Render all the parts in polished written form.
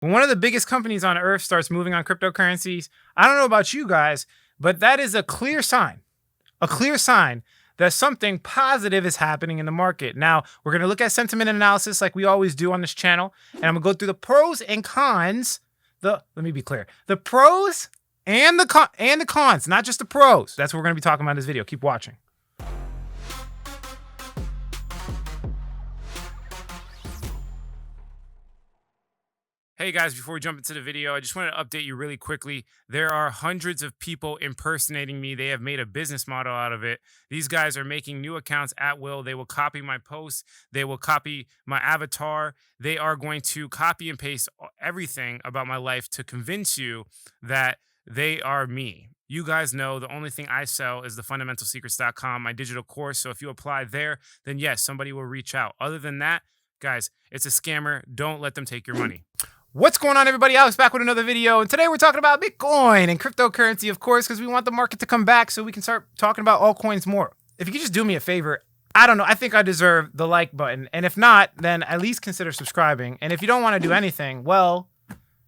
When one of the biggest companies on earth starts moving on cryptocurrencies, I don't know about you guys, but that is a clear sign that something positive is happening in the market. Now, we're going to look at sentiment analysis like we always do on this channel, and I'm going to go through the pros and cons. Let me be clear. The pros and the cons, not just the pros. That's what we're going to be talking about in this video. Keep watching. Hey guys, before we jump into the video, I just wanted to update you really quickly. There are hundreds of people impersonating me. They have made a business model out of it. These guys are making new accounts at will. They will copy my posts. They will copy my avatar. They are going to copy and paste everything about my life to convince you that they are me. You guys know the only thing I sell is the fundamentalsecrets.com, my digital course. So if you apply there, then yes, somebody will reach out. Other than that, guys, it's a scammer. Don't let them take your money. What's going on, everybody? Alex back with another video, and today we're talking about Bitcoin and cryptocurrency, of course, because we want the market to come back so we can start talking about altcoins more. If you could just do me a favor, I don't know, I think I deserve the like button, and if not, then at least consider subscribing. And if you don't want to do anything, well,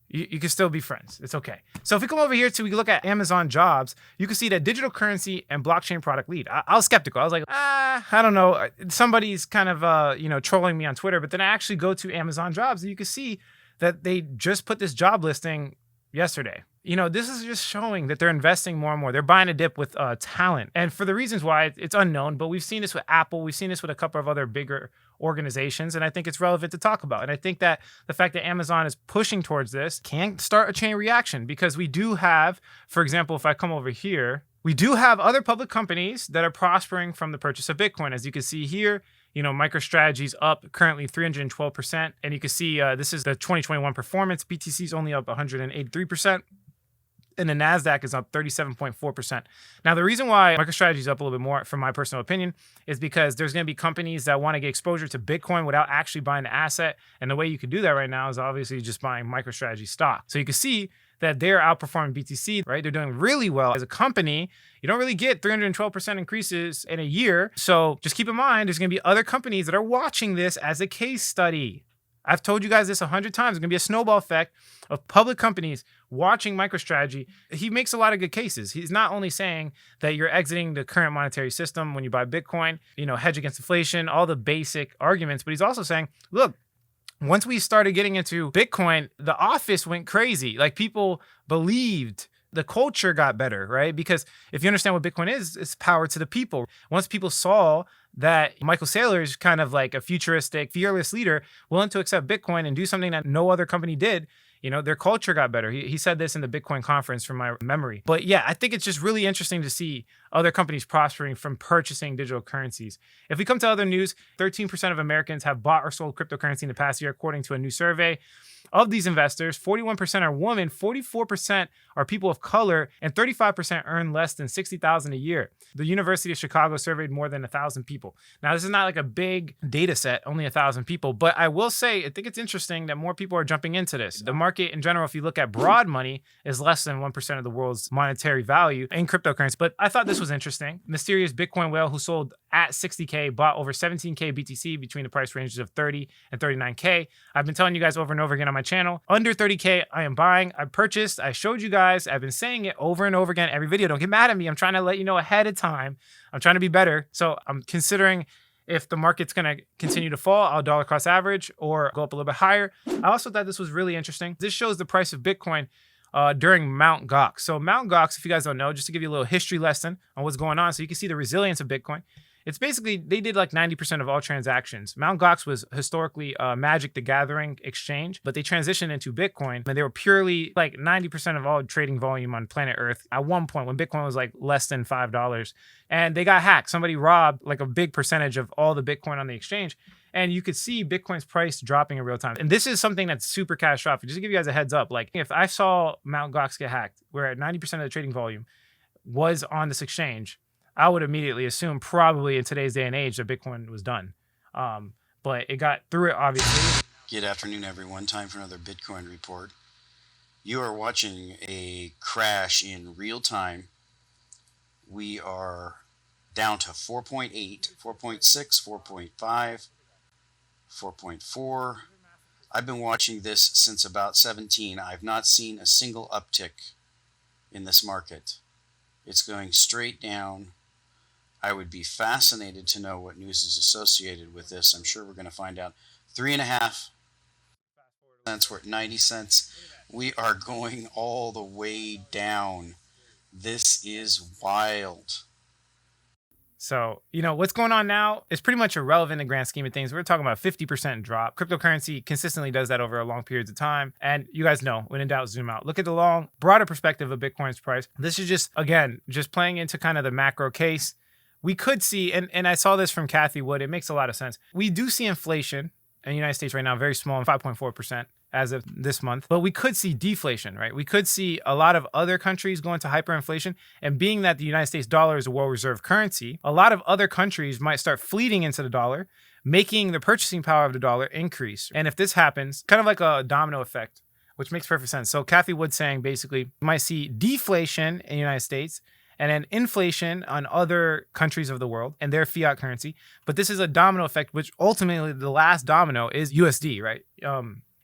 you can still be friends. It's okay. So if we come over here we look at Amazon jobs, you can see that digital currency and blockchain product lead. I was skeptical. I was like, I don't know. Somebody's kind of trolling me on Twitter, but then I actually go to Amazon jobs, and you can see that they just put this job listing yesterday. This is just showing that they're investing more and more. They're buying a dip with talent. And for the reasons why, it's unknown, but we've seen this with Apple. We've seen this with a couple of other bigger organizations, and I think it's relevant to talk about. And I think that the fact that Amazon is pushing towards this can start a chain reaction, because we do have, for example, if I come over here, we do have other public companies that are prospering from the purchase of Bitcoin. As you can see here, MicroStrategy's up currently 312%. And you can see this is the 2021 performance. BTC's only up 183%. And the NASDAQ is up 37.4%. Now, the reason why MicroStrategy is up a little bit more, from my personal opinion, is because there's going to be companies that want to get exposure to Bitcoin without actually buying the asset. And the way you can do that right now is obviously just buying MicroStrategy stock. So you can see that they're outperforming BTC, right? They're doing really well. As a company, you don't really get 312% increases in a year. So just keep in mind, there's going to be other companies that are watching this as a case study. I've told you guys this 100 times. There's going to be a snowball effect of public companies watching MicroStrategy. He makes a lot of good cases. He's not only saying that you're exiting the current monetary system when you buy Bitcoin, hedge against inflation, all the basic arguments, but he's also saying, look, once we started getting into Bitcoin, the office went crazy. Like, people believed, the culture got better, right? Because if you understand what Bitcoin is, it's power to the people. Once people saw that Michael Saylor is kind of like a futuristic, fearless leader willing to accept Bitcoin and do something that no other company did, their culture got better. He said this in the Bitcoin conference from my memory. But yeah, I think it's just really interesting to see other companies prospering from purchasing digital currencies. If we come to other news, 13% of Americans have bought or sold cryptocurrency in the past year, according to a new survey. Of these investors, 41% are women, 44% are people of color, and 35% earn less than $60,000 a year. The University of Chicago surveyed more than 1,000 people. Now, this is not like a big data set, only 1,000 people, but I will say, I think it's interesting that more people are jumping into this. The market in general, if you look at broad money, is less than 1% of the world's monetary value in cryptocurrency. But I thought this was interesting. Mysterious Bitcoin whale who sold at 60K bought over 17K BTC between the price ranges of 30 and 39K. I've been telling you guys over and over again on my channel, under 30K, I am buying. I purchased. I showed you guys. I've been saying it over and over again every video. Don't get mad at me. I'm trying to let you know ahead of time. I'm trying to be better. So I'm considering, if the market's going to continue to fall, I'll dollar cost average or go up a little bit higher. I also thought this was really interesting. This shows the price of Bitcoin during Mt. Gox. So Mt. Gox, if you guys don't know, just to give you a little history lesson on what's going on so you can see the resilience of Bitcoin. It's basically, they did like 90% of all transactions. Mt. Gox was historically Magic the Gathering exchange, but they transitioned into Bitcoin, and they were purely like 90% of all trading volume on planet Earth at one point when Bitcoin was like less than $5. And they got hacked. Somebody robbed like a big percentage of all the Bitcoin on the exchange. And you could see Bitcoin's price dropping in real time. And this is something that's super catastrophic. Just to give you guys a heads up, like if I saw Mt. Gox get hacked, where at 90% of the trading volume was on this exchange, I would immediately assume probably in today's day and age that Bitcoin was done. But it got through it, obviously. Good afternoon, everyone. Time for another Bitcoin report. You are watching a crash in real time. We are down to 4.8, 4.6, 4.5, 4.4. I've been watching this since about 17. I've not seen a single uptick in this market. It's going straight down. I would be fascinated to know what news is associated with this. I'm sure we're going to find out. 3.5 cents. We're at 90 cents. We are going all the way down. This is wild. So, what's going on now is pretty much irrelevant in the grand scheme of things. We're talking about a 50% drop. Cryptocurrency consistently does that over a long periods of time. And you guys know, when in doubt, zoom out. Look at the long, broader perspective of Bitcoin's price. This is just, again, just playing into kind of the macro case. We could see, and I saw this from Kathy Wood, it makes a lot of sense. We do see inflation in the United States right now, very small, 5.4%. As of this month, but we could see deflation, right? We could see a lot of other countries go into hyperinflation, and being that the United States dollar is a world reserve currency, a lot of other countries might start fleeting into the dollar, making the purchasing power of the dollar increase. And if this happens, kind of like a domino effect, which makes perfect sense. So Kathy Wood saying basically, you might see deflation in the United States and then inflation on other countries of the world and their fiat currency. But this is a domino effect, which ultimately the last domino is USD, right?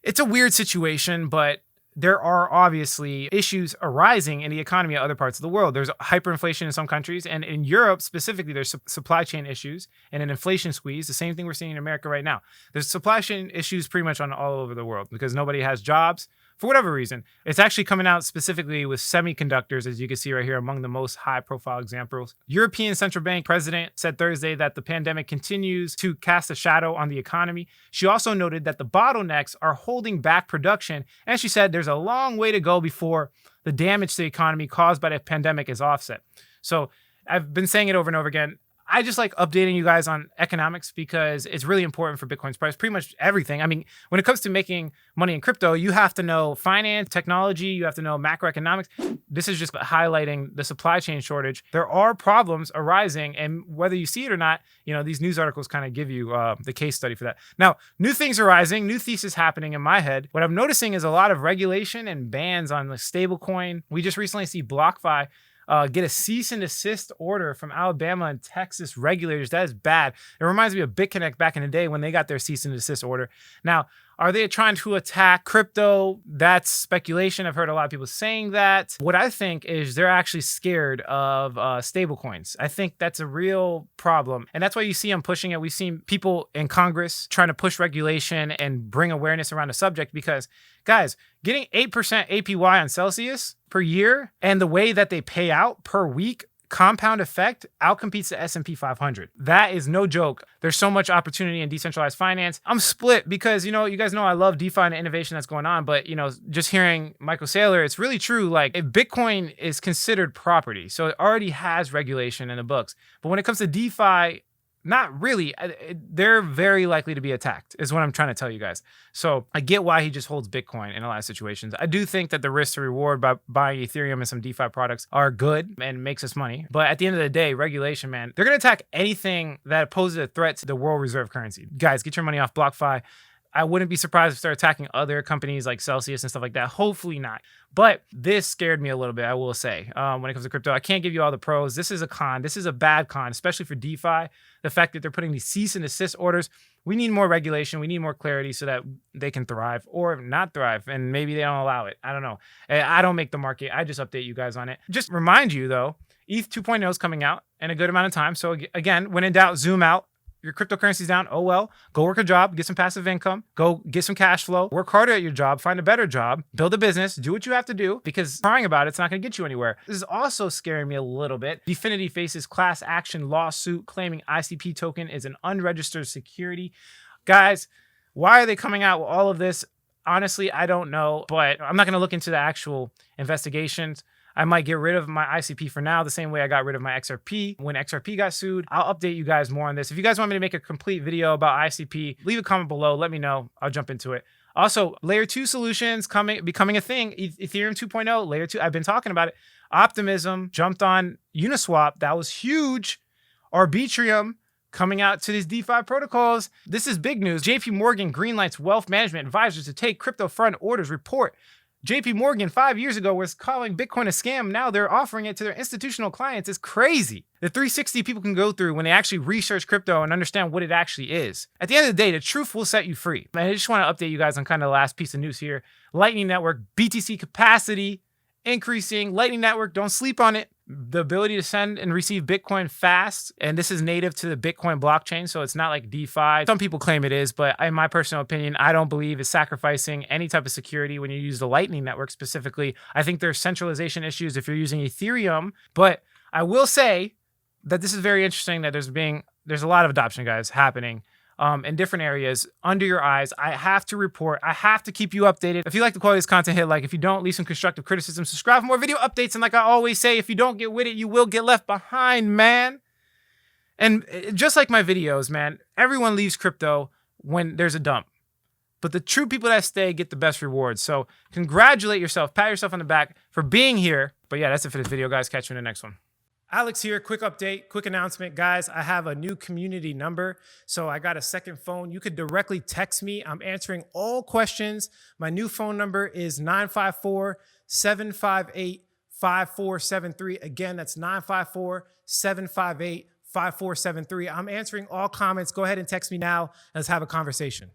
It's a weird situation, but there are obviously issues arising in the economy of other parts of the world. There's hyperinflation in some countries, and in Europe specifically, there's supply chain issues and an inflation squeeze, the same thing we're seeing in America right now. There's supply chain issues pretty much on all over the world because nobody has jobs. For whatever reason, it's actually coming out specifically with semiconductors, as you can see right here, among the most high-profile examples. European Central Bank president said Thursday that the pandemic continues to cast a shadow on the economy. She also noted that the bottlenecks are holding back production, and she said there's a long way to go before the damage to the economy caused by the pandemic is offset. So I've been saying it over and over again. I just like updating you guys on economics because it's really important for Bitcoin's price, pretty much everything. I mean, when it comes to making money in crypto, you have to know finance, technology, you have to know macroeconomics. This is just highlighting the supply chain shortage. There are problems arising, and whether you see it or not, these news articles kind of give you the case study for that. Now, new things are rising, new thesis happening in my head. What I'm noticing is a lot of regulation and bans on the stablecoin. We just recently see BlockFi get a cease and desist order from Alabama and Texas regulators. That is bad. It reminds me of BitConnect back in the day when they got their cease and desist order. Now, are they trying to attack crypto? That's speculation. I've heard a lot of people saying that. What I think is they're actually scared of stablecoins. I think that's a real problem. And that's why you see them pushing it. We've seen people in Congress trying to push regulation and bring awareness around the subject because, guys, getting 8% APY on Celsius per year and the way that they pay out per week, compound effect outcompetes the S&P 500. That is no joke. There's so much opportunity in decentralized finance. I'm split because, you guys know I love DeFi and the innovation that's going on, but, just hearing Michael Saylor, it's really true. Like, if Bitcoin is considered property, so it already has regulation in the books. But when it comes to DeFi, not really. They're very likely to be attacked, is what I'm trying to tell you guys. So I get why he just holds Bitcoin in a lot of situations. I do think that the risk to reward by buying Ethereum and some DeFi products are good and makes us money. But at the end of the day, regulation, man, they're going to attack anything that poses a threat to the world reserve currency. Guys, get your money off BlockFi. I wouldn't be surprised if they're attacking other companies like Celsius and stuff like that. Hopefully not. But this scared me a little bit, I will say, when it comes to crypto. I can't give you all the pros. This is a con. This is a bad con, especially for DeFi. The fact that they're putting these cease and desist orders. We need more regulation. We need more clarity so that they can thrive or not thrive. And maybe they don't allow it. I don't know. I don't make the market. I just update you guys on it. Just remind you, though, ETH 2.0 is coming out in a good amount of time. So again, when in doubt, zoom out. Your cryptocurrency's down. Oh, well, go work a job, get some passive income, go get some cash flow, work harder at your job, find a better job, build a business, do what you have to do because crying about it's not going to get you anywhere. This is also scaring me a little bit. Dfinity faces class action lawsuit claiming ICP token is an unregistered security. Guys, why are they coming out with all of this? Honestly, I don't know, but I'm not going to look into the actual investigations. I might get rid of my ICP for now, the same way I got rid of my XRP when XRP got sued. I'll update you guys more on this. If you guys want me to make a complete video about ICP, leave a comment below. Let me know. I'll jump into it. Also, layer 2 solutions becoming a thing. Ethereum 2.0, layer 2. I've been talking about it. Optimism jumped on Uniswap. That was huge. Arbitrium coming out to these DeFi protocols. This is big news. JP Morgan greenlights wealth management advisors to take crypto front orders report. JP Morgan 5 years ago was calling Bitcoin a scam. Now they're offering it to their institutional clients. It's crazy. The 360 people can go through when they actually research crypto and understand what it actually is. At the end of the day, the truth will set you free. And I just want to update you guys on kind of the last piece of news here. Lightning Network, BTC capacity increasing. Lightning Network, don't sleep on it. The ability to send and receive Bitcoin fast. And this is native to the Bitcoin blockchain, so it's not like DeFi. Some people claim it is, but in my personal opinion, I don't believe it's sacrificing any type of security when you use the Lightning Network specifically. I think there's centralization issues if you're using Ethereum, but I will say that this is very interesting that there's a lot of adoption, guys, happening in different areas under your eyes. I have to report. I have to keep you updated. If you like the quality of this content, hit like. If you don't, leave some constructive criticism. Subscribe for more video updates. And like I always say, if you don't get with it, you will get left behind, man. And just like my videos, man, everyone leaves crypto when there's a dump. But the true people that stay get the best rewards. So congratulate yourself. Pat yourself on the back for being here. But yeah, that's it for this video, guys. Catch you in the next one. Alex here, quick update, quick announcement. Guys, I have a new community number, so I got a second phone. You could directly text me. I'm answering all questions. My new phone number is 954-758-5473. Again, that's 954-758-5473. I'm answering all comments. Go ahead and text me now. Let's have a conversation.